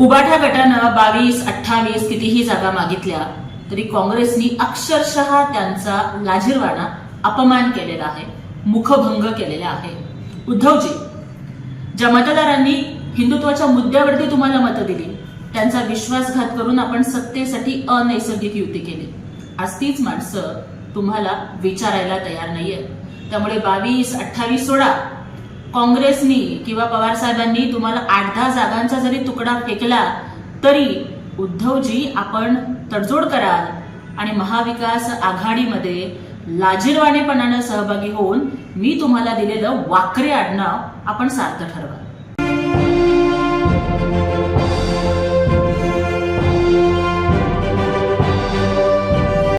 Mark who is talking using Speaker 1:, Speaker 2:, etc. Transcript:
Speaker 1: उबाठा गटानं 22-28 कितीही जागा मागितल्या तरी काँग्रेसनी अक्षरशः त्यांचा लाजिरवाणा अपमान केलेला आहे, मुखभंग केलेला आहे. उद्धवजी, ज्या मतदारांनी हिंदुत्वाच्या मुद्द्यावरती तुम्हाला मतं दिली त्यांचा विश्वासघात करून आपण सत्तेसाठी अनैसर्गिक युती केली. आज तीच माणसं तुम्हाला विचारायला तयार नाहीये. त्यामुळे 22-28 सोडा, काँग्रेसनी किंवा पवार साहेबांनी तुम्हाला 8-10 जागांचा जरी तुकडा फेकला तरी उद्धवजी आपण तडजोड कराल आणि महाविकास आघाडीमध्ये लाजिरवाणेपणानं सहभागी होऊन मी तुम्हाला दिलेलं वाकरे आडनाव आपण सार्थ ठरवा.